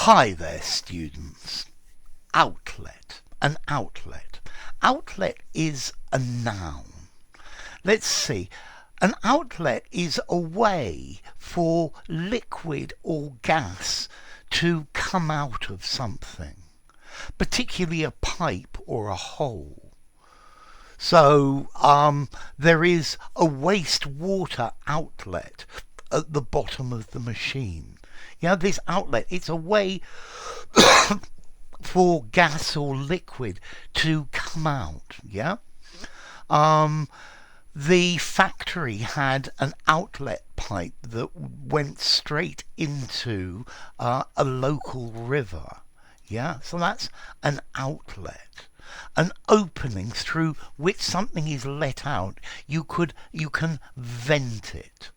Hi there, students. Outlet. An outlet. Outlet is a noun. Let's see. An outlet is a way for liquid or gas to come out of something, particularly a pipe or a hole. So there is a wastewater outlet at the bottom of the machine. This outlet, it's a way for gas or liquid to come out. The factory had an outlet pipe that went straight into a local river. So that's an outlet. An opening through which something is let out. You can vent it.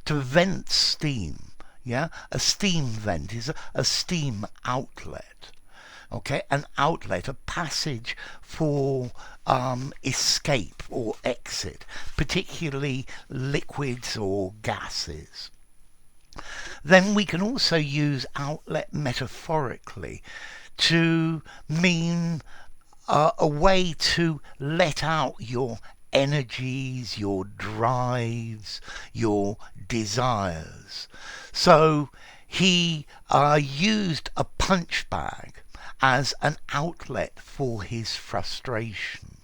To vent steam. A steam vent is a steam outlet. An outlet, a passage for escape or exit, particularly liquids or gases. Then we can also use outlet metaphorically to mean a way to let out your energies, your drives, your desires. So he used a punch bag as an outlet for his frustration.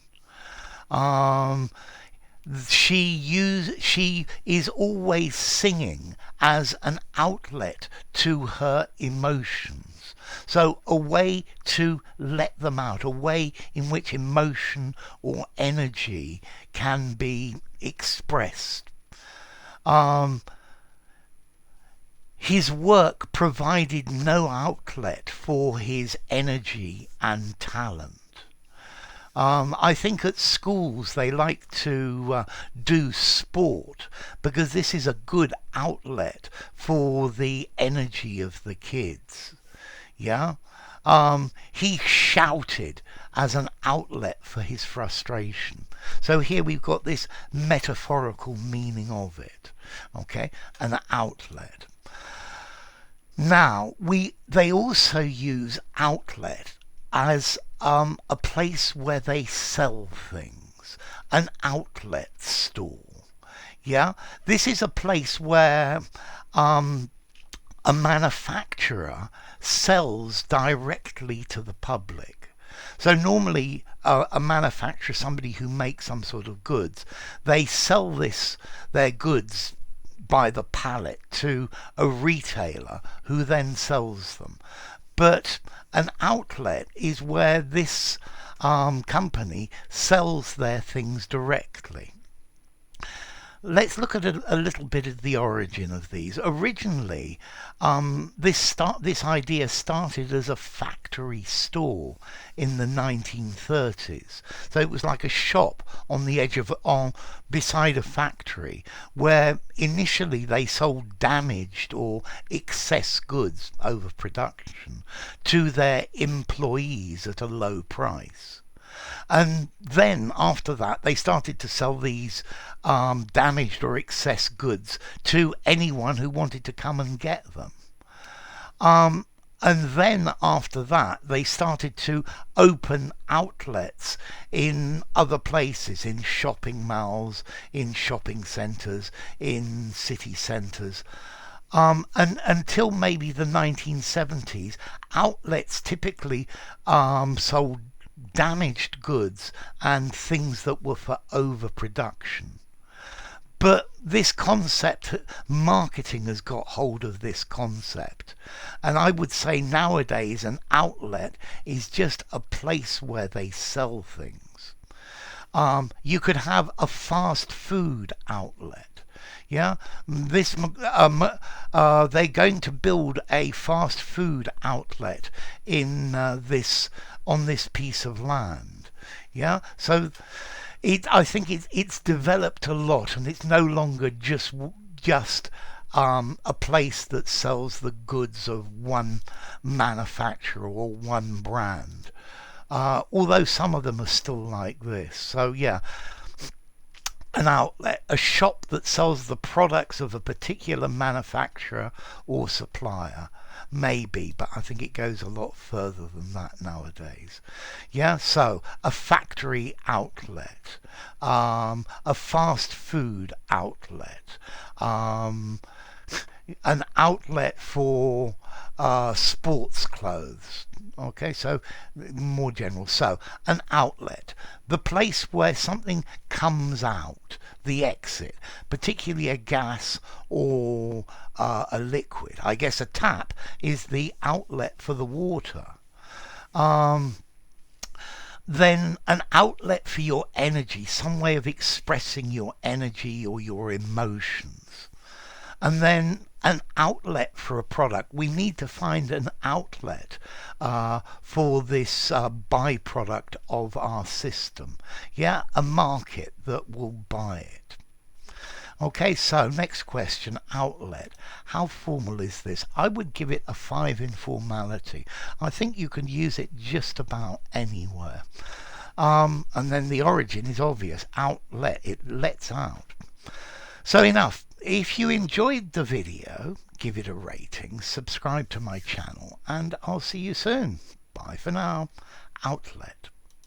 She is always singing as an outlet to her emotions. So a way to let them out, a way in which emotion or energy can be expressed. His work provided no outlet for his energy and talent. I think at schools they like to do sport because this is a good outlet for the energy of the kids. He shouted as an outlet for his frustration. So here we've got this metaphorical meaning of it. An outlet. Now, they also use outlet as a place where they sell things. An outlet store. This is a place where a manufacturer sells directly to the public. So normally a manufacturer, somebody who makes some sort of goods, they sell their goods by the pallet to a retailer who then sells them. But an outlet is where this company sells their things directly. Let's look at a little bit of the origin of these. Originally, this idea started as a factory store in the 1930s. So it was like a shop on the edge of beside a factory where initially they sold damaged or excess goods, overproduction, to their employees at a low price. And then after that they started to sell these damaged or excess goods to anyone who wanted to come and get them. And then after that they started to open outlets in other places, in shopping malls, in shopping centres, in city centres. And until maybe the 1970s, outlets typically sold damaged goods and things that were for overproduction. But this concept, marketing has got hold of this concept. And I would say nowadays an outlet is just a place where they sell things. You could have a fast food outlet. They're going to build a fast food outlet in on this piece of land. So I think it's developed a lot, and it's no longer just a place that sells the goods of one manufacturer or one brand. Although some of them are still like this. So An outlet, a shop that sells the products of a particular manufacturer or supplier. Maybe, but I think it goes a lot further than that nowadays. Yeah, so a factory outlet, a fast food outlet, an outlet for sports clothes. Okay, so more general. So, an outlet, the place where something comes out, the exit, particularly a gas or a liquid. I guess a tap is the outlet for the water. Then an outlet for your energy, some way of expressing your energy or your emotions. And then an outlet for a product. We need to find an outlet for this byproduct of our system. Yeah, a market that will buy it. Okay, so next question, outlet. How formal is this? I would give it a 5 in formality. I think you can use it just about anywhere. And then the origin is obvious. Outlet, it lets out. So enough. If you enjoyed the video, give it a rating, subscribe to my channel, and I'll see you soon. Bye for now. Outlet.